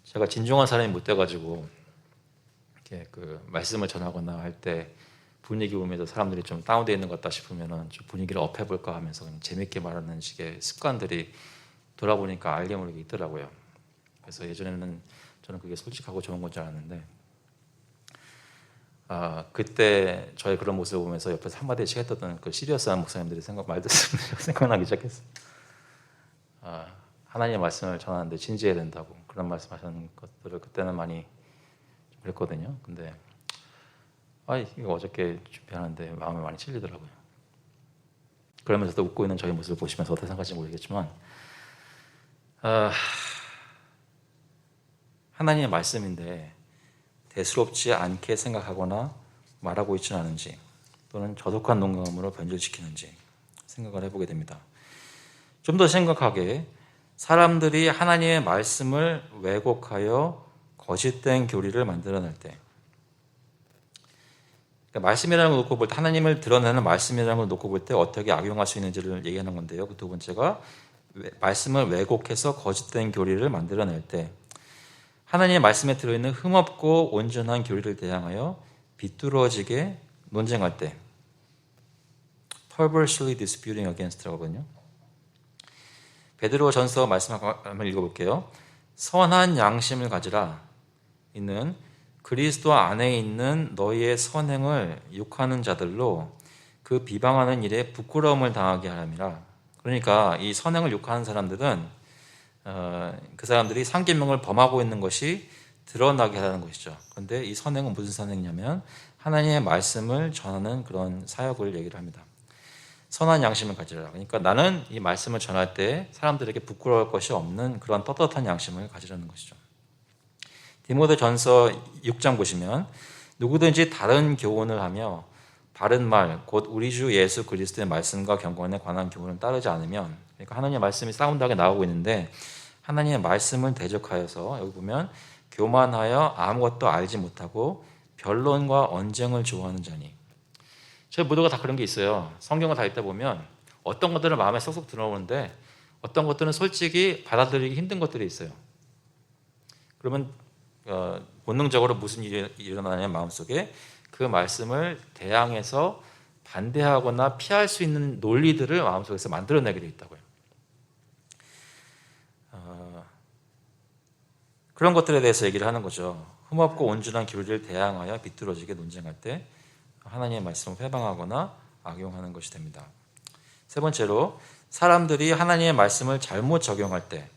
제가 진중한 사람이 못 돼가지고 이렇게 그 말씀을 전하거나 할 때 분위기 보면서 사람들이 좀 다운되어 있는 것 같다 싶으면은 좀 분위기를 업해볼까 하면서 그냥 재밌게 말하는 식의 습관들이 돌아보니까 알게 모르게 있더라고요. 그래서 예전에는 저는 그게 솔직하고 좋은 건 줄 알았는데 그때 저의 그런 모습을 보면서 옆에서 한마디씩 했던 그 시리어스한 목사님들이 말 듣으면 생각나기 시작했어요. 하나님의 말씀을 전하는데 진지해야 된다고 그런 말씀하시는 것들을 그때는 많이 그랬거든요. 근데 이거 어저께 준비하는데 마음에 많이 찔리더라고요. 그러면서도 웃고 있는 저희 모습을 보시면서 어떻게 생각하실지 모르겠지만 하나님의 말씀인데 대수롭지 않게 생각하거나 말하고 있지는 않은지 또는 저속한 농담으로 변질시키는지 생각을 해보게 됩니다. 좀 더 심각하게 사람들이 하나님의 말씀을 왜곡하여 거짓된 교리를 만들어낼 때 그러니까 말씀이라는 걸 놓고 볼 때 하나님을 드러내는 말씀이라는 걸 놓고 볼 때 어떻게 악용할 수 있는지를 얘기하는 건데요. 그 두 번째가 말씀을 왜곡해서 거짓된 교리를 만들어낼 때 하나님의 말씀에 들어있는 흠없고 온전한 교리를 대항하여 비뚤어지게 논쟁할 때 perversely disputing against라고 하거든요. 베드로 전서 말씀 한번 읽어볼게요. 선한 양심을 가지라. 이는 그리스도 안에 있는 너희의 선행을 욕하는 자들로 그 비방하는 일에 부끄러움을 당하게 하람이라. 그러니까 이 선행을 욕하는 사람들은 그 사람들이 상계명을 범하고 있는 것이 드러나게 하는 것이죠. 그런데 이 선행은 무슨 선행이냐면 하나님의 말씀을 전하는 그런 사역을 얘기를 합니다. 선한 양심을 가지라. 그러니까 나는 이 말씀을 전할 때 사람들에게 부끄러울 것이 없는 그런 떳떳한 양심을 가지라는 것이죠. 디모데전서 6장 보시면 누구든지 다른 교훈을 하며 바른 말, 곧 우리 주 예수 그리스도의 말씀과 경건에 관한 교훈을 따르지 않으면 그러니까 하나님의 말씀이 사운드하게 나오고 있는데 하나님의 말씀을 대적하여서 여기 보면 교만하여 아무것도 알지 못하고 변론과 언쟁을 좋아하는 자니 저희 모두가 다 그런 게 있어요. 성경을 다 읽다 보면 어떤 것들은 마음에 쏙쏙 들어오는데 어떤 것들은 솔직히 받아들이기 힘든 것들이 있어요. 그러면 본능적으로 무슨 일이 일어나냐면 마음속에 그 말씀을 대항해서 반대하거나 피할 수 있는 논리들을 마음속에서 만들어내게 되어 있다고요. 그런 것들에 대해서 얘기를 하는 거죠. 흠없고 온전한 교리를 대항하여 비뚤어지게 논쟁할 때 하나님의 말씀을 회방하거나 악용하는 것이 됩니다. 세 번째로 사람들이 하나님의 말씀을 잘못 적용할 때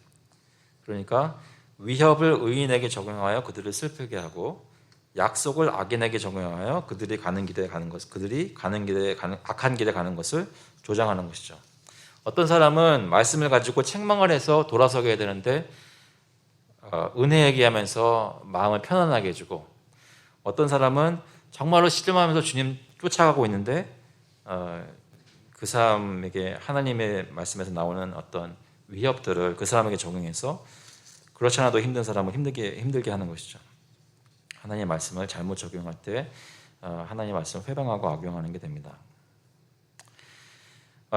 그러니까 위협을 의인에게 적용하여 그들을 슬프게 하고 약속을 악인에게 적용하여 그들이 가는 길에 가는 것, 악한 길에 가는 것을 조장하는 것이죠. 어떤 사람은 말씀을 가지고 책망을 해서 돌아서게 해야 되는데 은혜 얘기하면서 마음을 편안하게 해주고 어떤 사람은 정말로 시름하면서 주님 쫓아가고 있는데 그 사람에게 하나님의 말씀에서 나오는 어떤 위협들을 그 사람에게 적용해서 그렇지 않아도 힘든 사람을 힘들게 하는 것이죠. 하나님의 말씀을 잘못 적용할 때 하나님의 말씀을 회방하고 악용하는 게 됩니다.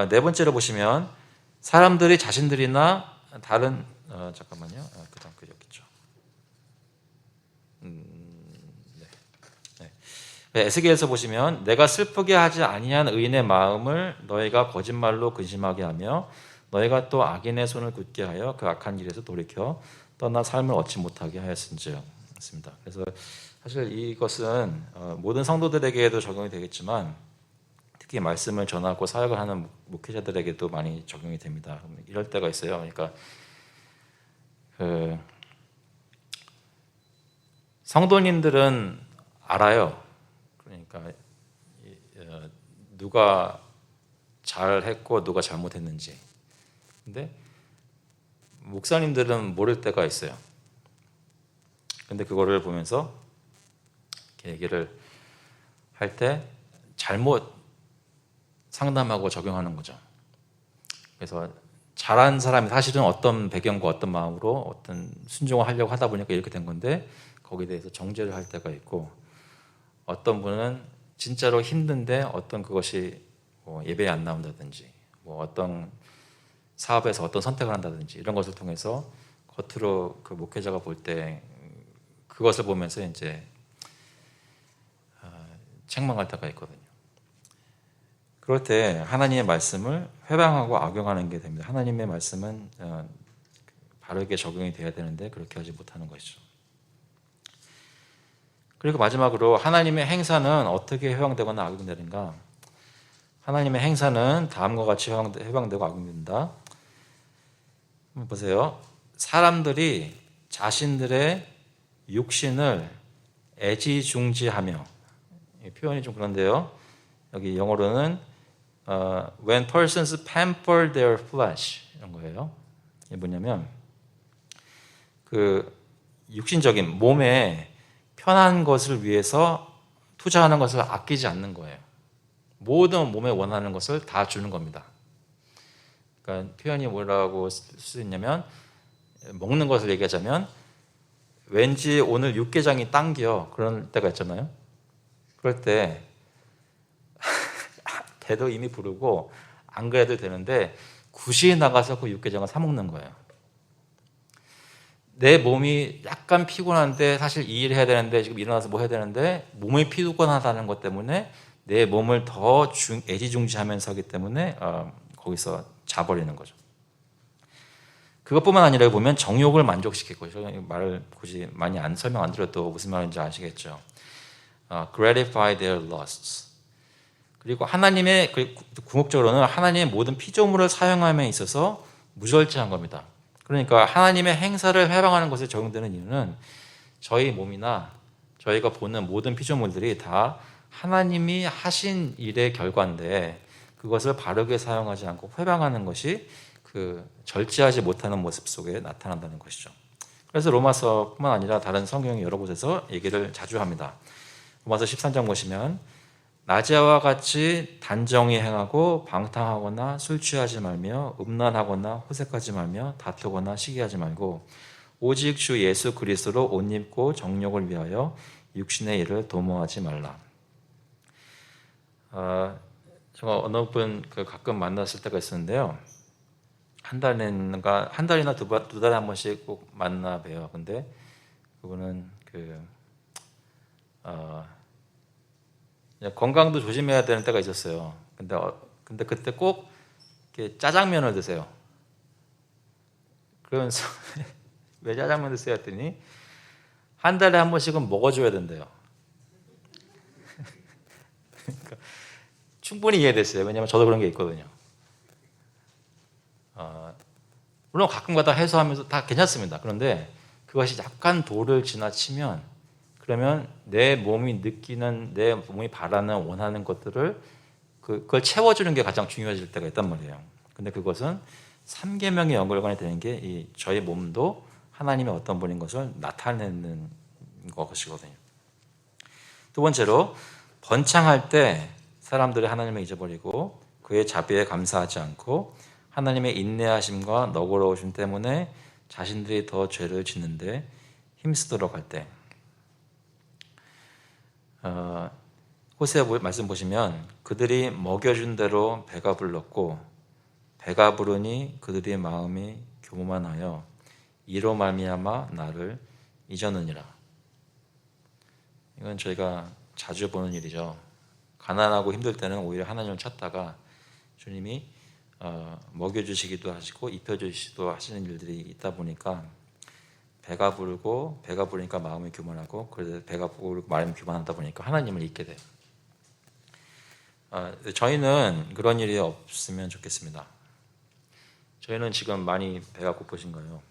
네 번째로 보시면 사람들이 자신들이나 다른 잠깐만요. 그다음 그 여기 있죠. 에스겔에서 보시면 내가 슬프게 하지 아니한 의인의 마음을 너희가 거짓말로 근심하게 하며 너희가 또 악인의 손을 굳게 하여 그 악한 길에서 돌이켜 떠나 삶을 얻지 못하게 하였은지요. 습니다. 그래서 사실 이것은 모든 성도들에게도 적용이 되겠지만 특히 말씀을 전하고 사역을 하는 목회자들에게도 많이 적용이 됩니다. 이럴 때가 있어요. 그러니까 성도님들은 알아요. 그러니까 누가 잘했고 누가 잘못했는지. 근데 목사님들은 모를 때가 있어요. 근데 그거를 보면서 얘기를 할 때 잘못 상담하고 적용하는 거죠. 그래서 잘한 사람이 사실은 어떤 배경과 어떤 마음으로 어떤 순종을 하려고 하다 보니까 이렇게 된 건데 거기에 대해서 정죄를 할 때가 있고 어떤 분은 진짜로 힘든데 어떤 그것이 뭐 예배에 안 나온다든지 뭐 어떤 사업에서 어떤 선택을 한다든지 이런 것을 통해서 겉으로 그 목회자가 볼 때 그것을 보면서 이제 책망할 때가 있거든요. 그럴 때 하나님의 말씀을 회방하고 악용하는 게 됩니다. 하나님의 말씀은 바르게 적용이 돼야 되는데 그렇게 하지 못하는 것이죠. 그리고 마지막으로 하나님의 행사는 어떻게 회방되거나 악용되는가? 하나님의 행사는 다음과 같이 회방되고 악용된다. 한번 보세요. 사람들이 자신들의 육신을 애지중지하며, 이 표현이 좀 그런데요. 여기 영어로는 when persons pamper their flesh 이런 거예요. 이게 뭐냐면 그 육신적인 몸에 편한 것을 위해서 투자하는 것을 아끼지 않는 거예요. 모든 몸에 원하는 것을 다 주는 겁니다. 그러니까 표현이 뭐라고 쓸 수 있냐면 먹는 것을 얘기하자면 왠지 오늘 육개장이 당겨 그런 때가 있잖아요. 그럴 때 배도 이미 부르고 안 그래도 되는데 굳이 나가서 그 육개장을 사 먹는 거예요. 내 몸이 약간 피곤한데 사실 이 일을 해야 되는데 지금 일어나서 뭐 해야 되는데 몸이 피곤하다는 것 때문에 내 몸을 더 애지중지하면서 하기 때문에 거기서 자버리는 거죠. 그것뿐만 아니라 보면 정욕을 만족시키고 말을 굳이 많이 설명 안 드려도 무슨 말인지 아시겠죠. gratify their lusts. 그리고 하나님의 궁극적으로는 하나님의 모든 피조물을 사용함에 있어서 무절제한 겁니다. 그러니까 하나님의 행사를 회방하는 것에 적용되는 이유는 저희 몸이나 저희가 보는 모든 피조물들이 다 하나님이 하신 일의 결과인데 그것을 바르게 사용하지 않고 회방하는 것이 그 절제하지 못하는 모습 속에 나타난다는 것이죠. 그래서 로마서뿐만 아니라 다른 성경의 여러 곳에서 얘기를 자주 합니다. 로마서 13장 보시면 낮에와 같이 단정히 행하고 방탕하거나 술 취하지 말며 음란하거나 호색하지 말며 다투거나 시기하지 말고 오직 주 예수 그리스도로 옷 입고 정욕을 위하여 육신의 일을 도모하지 말라. 제가 어느 분 가끔 만났을 때가 있었는데요. 한 달이나 두 달에 한 번씩 꼭 만나 봬요. 근데 그분은 건강도 조심해야 되는 때가 있었어요. 근데 그때 꼭 이렇게 짜장면을 드세요. 그러면서 왜 짜장면 드세요? 했더니 한 달에 한 번씩은 먹어줘야 된대요. 그러니까 충분히 이해됐어요. 왜냐하면 저도 그런 게 있거든요. 물론 가끔가다 해소하면서 다 괜찮습니다. 그런데 그것이 약간 도를 지나치면 그러면 내 몸이 느끼는 내 몸이 바라는 원하는 것들을 그걸 채워주는 게 가장 중요해질 때가 있단 말이에요. 근데 그것은 3계명의 연결관이 되는 게 이 저희 몸도 하나님의 어떤 분인 것을 나타내는 것이거든요. 두 번째로 번창할 때 사람들이 하나님을 잊어버리고 그의 자비에 감사하지 않고 하나님의 인내하심과 너그러우심 때문에 자신들이 더 죄를 짓는데 힘쓰도록 할 때 호세 말씀 보시면 그들이 먹여준 대로 배가 불렀고 배가 부르니 그들의 마음이 교만하여 이로 말미암아 나를 잊었느니라. 이건 저희가 자주 보는 일이죠. 가난하고 힘들 때는 오히려 하나님을 찾다가 주님이 먹여주시기도 하시고 입혀주시기도 하시는 일들이 있다 보니까 배가 부르니까 마음이 교만하고 그래서 배가 부르고 마음이 교만하다 보니까 하나님을 잊게 돼요. 저희는 그런 일이 없으면 좋겠습니다. 저희는 지금 많이 배가 고프신 거예요.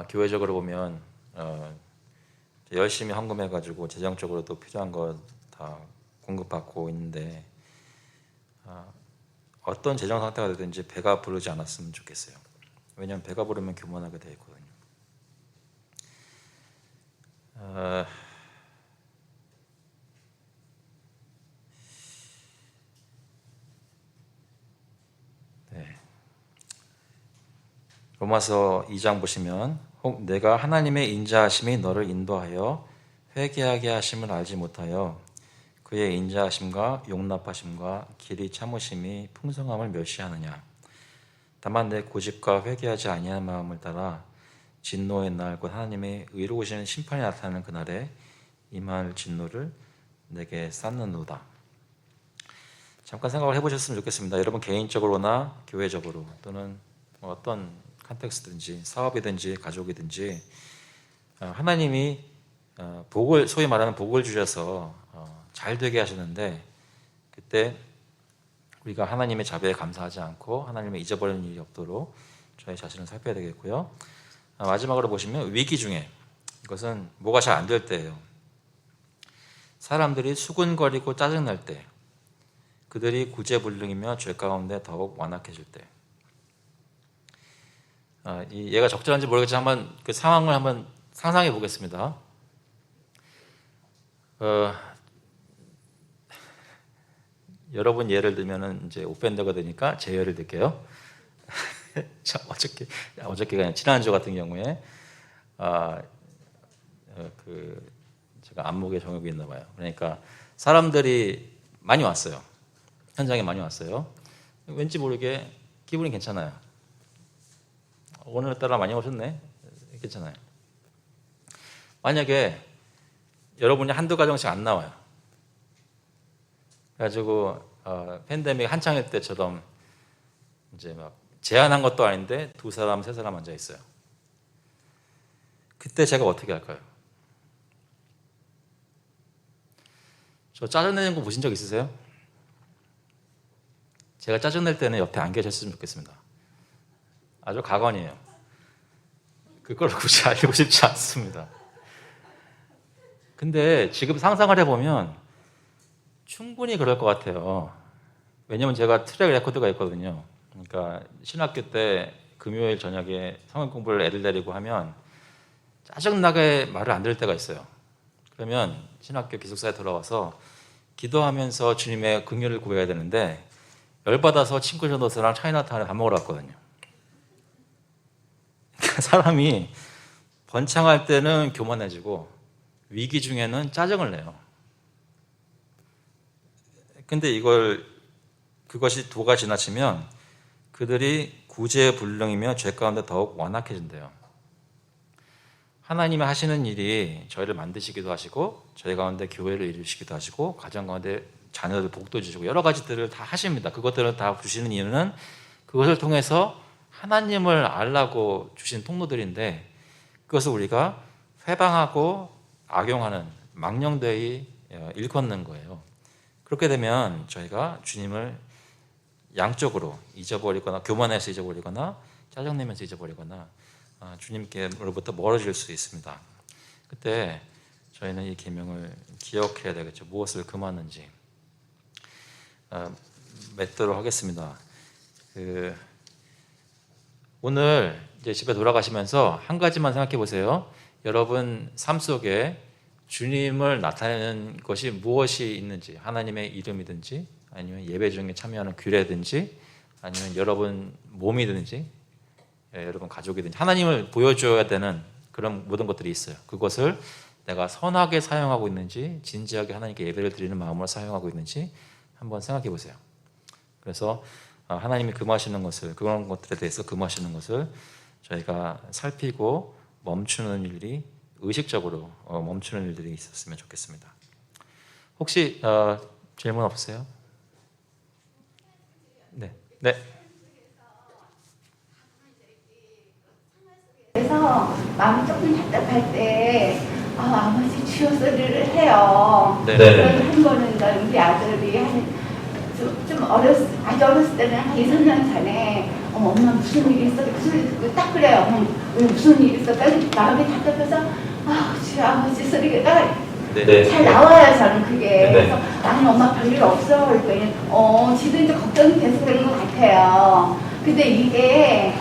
교회적으로 보면 열심히 헌금해가지고 재정적으로도 필요한 거 다 공급받고 있는데 어떤 재정 상태가 되든지 배가 부르지 않았으면 좋겠어요. 왜냐하면 배가 부르면 교만하게 되어 있거든요. 네. 로마서 2장 보시면 혹 내가 하나님의 인자하심이 너를 인도하여 회개하게 하심을 알지 못하여 그의 인자하심과 용납하심과 길이 참으심이 풍성함을 멸시하느냐. 다만 내 고집과 회개하지 아니한 마음을 따라 진노의 날 곧 하나님의 의로우시는 심판이 나타나는 그날에 임할 진노를 내게 쌓는도다. 잠깐 생각을 해보셨으면 좋겠습니다. 여러분 개인적으로나 교회적으로 또는 어떤 컨텍스트든지 사업이든지 가족이든지 하나님이 복을 소위 말하는 복을 주셔서 잘 되게 하시는데 그때 우리가 하나님의 자비에 감사하지 않고 하나님을 잊어버리는 일이 없도록 저희 자신을 살펴야 되겠고요. 마지막으로 보시면 위기 중에 이것은 뭐가 잘 안 될 때예요. 사람들이 수군거리고 짜증날 때 그들이 구제불능이며 죄 가운데 더욱 완악해질 때 얘가 적절한지 모르겠지만 한번 그 상황을 한번 상상해 보겠습니다. 여러분 예를 들면은 이제 오펜더가 되니까 제 예를 들게요. 어저께가 아니라 지난주 같은 경우에 제가 안목에 정욕이 있나 봐요. 그러니까 사람들이 많이 왔어요. 현장에 많이 왔어요. 왠지 모르게 기분이 괜찮아요. 오늘따라 많이 오셨네. 괜찮아요. 만약에 여러분이 한두 가정씩 안 나와요. 그래가지고 팬데믹 한창일 때처럼 이제 막 제한한 것도 아닌데 2사람, 3사람 앉아 있어요. 그때 제가 어떻게 할까요? 저 짜증내는 거 보신 적 있으세요? 제가 짜증낼 때는 옆에 안 계셨으면 좋겠습니다. 아주 가관이에요. 그걸 굳이 알고 싶지 않습니다. 근데 지금 상상을 해보면 충분히 그럴 것 같아요. 왜냐면 제가 트랙 레코드가 있거든요. 그러니까 신학교 때 금요일 저녁에 성경 공부를 애들 데리고 하면 짜증나게 말을 안 들을 때가 있어요. 그러면 신학교 기숙사에 돌아와서 기도하면서 주님의 긍휼을 구해야 되는데 열받아서 친구 전도서랑 차이나타운에 밥 먹으러 갔거든요. 그러니까 사람이 번창할 때는 교만해지고 위기 중에는 짜증을 내요. 근데 그것이 도가 지나치면 그들이 구제불능이며 죄 가운데 더욱 완악해진대요. 하나님이 하시는 일이 저희를 만드시기도 하시고 저희 가운데 교회를 이루시기도 하시고 가정 가운데 자녀들 복도 주시고 여러 가지들을 다 하십니다. 그것들을 다 주시는 이유는 그것을 통해서 하나님을 알라고 주신 통로들인데 그것을 우리가 회방하고 악용하는 망령되이 일컫는 거예요. 그렇게 되면 저희가 주님을 양쪽으로 잊어버리거나 교만해서 잊어버리거나 짜증내면서 잊어버리거나 주님께로부터 멀어질 수 있습니다. 그때 저희는 이 계명을 기억해야 되겠죠. 무엇을 금하는지 맺도록 하겠습니다. 오늘 이제 집에 돌아가시면서 한 가지만 생각해 보세요. 여러분 삶 속에 주님을 나타내는 것이 무엇이 있는지, 하나님의 이름이든지 아니면 예배 중에 참여하는 규례든지 아니면 여러분 몸이든지 여러분 가족이든지 하나님을 보여줘야 되는 그런 모든 것들이 있어요. 그것을 내가 선하게 사용하고 있는지, 진지하게 하나님께 예배를 드리는 마음으로 사용하고 있는지 한번 생각해 보세요. 그래서 하나님이 금하시는 것을, 그런 것들에 대해서 금하시는 것을 저희가 살피고 멈추는 일이, 의식적으로 멈추는 일들이 있었으면 좋겠습니다. 혹시 질문 없으세요? 네. 네. 그래서 마음이 조금 답답할 때 아버지 주여 소리를 해요. 네. 그래서 한 번은 우리 아들이 아주 어렸을 때는 한 2, 3년 전에 엄마 무슨 일이 있어? 그 소리 듣고 딱 그래요. 왜 무슨 일이 있어? 마음이 답답해서 주여 아버지 소리가 네. 잘 나와요. 저는 그게. 네. 그래서 나는 엄마 별일 없어. 그랬더니 지도 이제 걱정이 돼서 그런 것 같아요. 근데 이게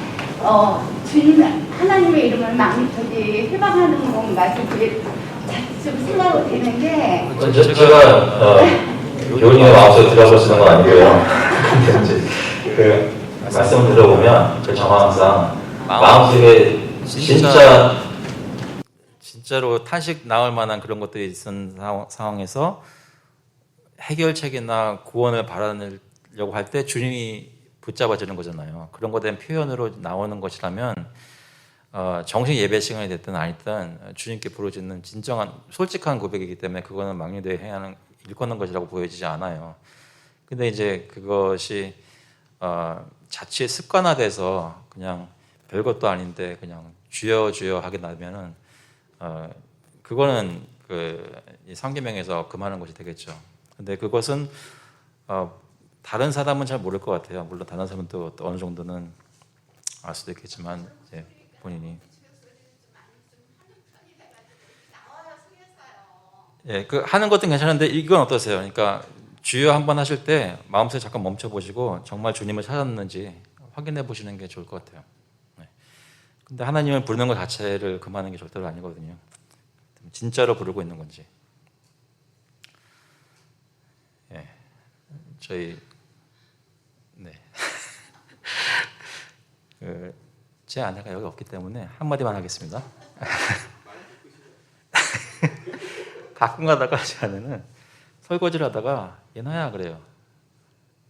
주님 하나님의 이름을 회방하는 건가 좀 그게 좀 생각이 되는 게 제가 요인의 마음속에 들어보시는 건 아니고요. 그 말씀을 들어보면 그 정황상 마음속에 진짜로 탄식 나올 만한 그런 것들이 있는 상황에서 해결책이나 구원을 바라려고 할 때 주님이 붙잡아주는 거잖아요. 그런 것에 대한 표현으로 나오는 것이라면 정식 예배 시간이 됐든 아니든 주님께 부르짖는 진정한 솔직한 고백이기 때문에 그거는 망령되이 행하는 일컫는 것이라고 보여지지 않아요. 근데 이제 그것이 자칫 습관화돼서 그냥 별것도 아닌데 그냥 주여 주여 하게 나면은 그거는 그 상계명에서 금하는 것이 되겠죠. 근데 그것은 다른 사람은 잘 모를 것 같아요. 물론 다른 사람은 또 어느 정도는 알 수도 있겠지만 이제 본인이 그 하는 것도 괜찮은데 이건 어떠세요? 그러니까 주여 한번 하실 때 마음속에 잠깐 멈춰 보시고 정말 주님을 찾았는지 확인해 보시는 게 좋을 것 같아요. 근데 하나님을 부르는 것 자체를 금하는 게 절대로 아니거든요. 진짜로 부르고 있는 건지. 저희 제 아내가 여기 없기 때문에 한마디만 하겠습니다. 가끔 가다가 제 아내는 설거지를 하다가 예나야 그래요.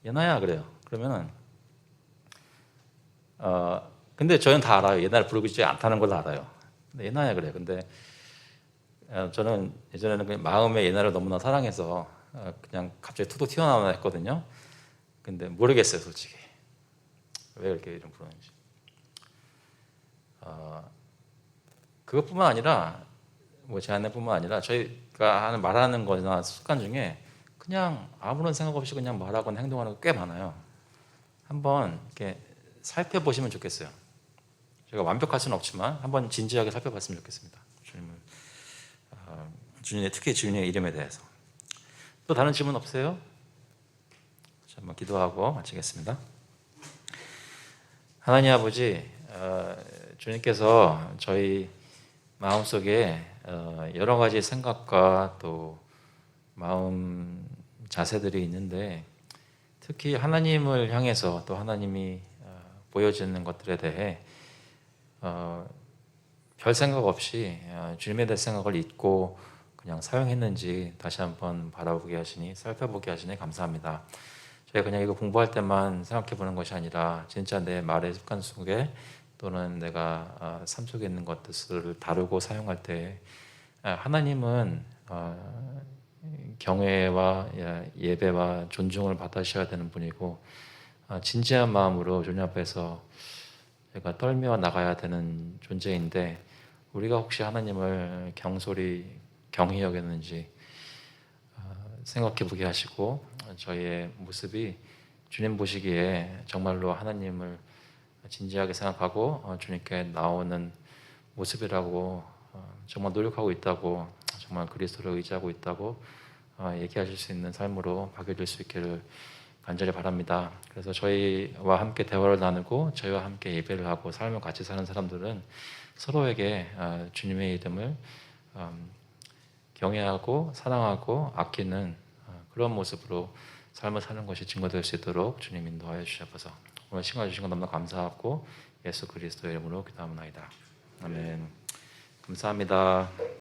예나야 그래요. 그러면은 근데 저는 다 알아요. 예나를 부르고 있지 않다는 걸 알아요. 근데 예나야 그래요. 근데 저는 예전에는 그냥 마음에 예나를 너무나 사랑해서 그냥 갑자기 툭툭 튀어나오나 했거든요. 근데 모르겠어요, 솔직히. 왜 그렇게 이름 부르는지. 그것뿐만 아니라 제 아내뿐만 아니라 저희가 말하는 거나 습관 중에 그냥 아무런 생각 없이 그냥 말하거나 행동하는 거 꽤 많아요. 한번 이렇게 살펴보시면 좋겠어요. 제가 완벽할 수는 없지만 한번 진지하게 살펴봤으면 좋겠습니다. 주님의 특히 주님의 이름에 대해서. 또 다른 질문 없어요? 한번 기도하고 마치겠습니다. 하나님 아버지, 주님께서 저희 마음속에 여러 가지 생각과 또 마음 자세들이 있는데 특히 하나님을 향해서 또 하나님이 보여지는 것들에 대해 별 생각 없이 주님에 대한 생각을 잊고 그냥 사용했는지 다시 한번 바라보게 하시니 살펴보게 하시니 감사합니다. 저희가 그냥 이거 공부할 때만 생각해 보는 것이 아니라 진짜 내 말의 습관 속에 또는 내가 삶 속에 있는 것들을 다루고 사용할 때 하나님은 경외와 예배와 존중을 받으셔야 되는 분이고 진지한 마음으로 주님 앞에서 제가 떨며 나가야 되는 존재인데 우리가 혹시 하나님을 경히 여겼는지 생각해 보게 하시고 저희의 모습이 주님 보시기에 정말로 하나님을 진지하게 생각하고 주님께 나오는 모습이라고 정말 노력하고 있다고 정말 그리스도를 의지하고 있다고 얘기하실 수 있는 삶으로 바뀌어질 수 있기를 간절히 바랍니다. 그래서 저희와 함께 대화를 나누고 저희와 함께 예배를 하고 삶을 같이 사는 사람들은 서로에게 주님의 이름을 경외하고 사랑하고 아끼는 그런 모습으로 삶을 사는 것이 증거될 수 있도록 주님 인도하여 주셔서 오늘 시간 주신 것 너무 감사하고 예수 그리스도의 이름으로 기도합니다. 아멘. 감사합니다.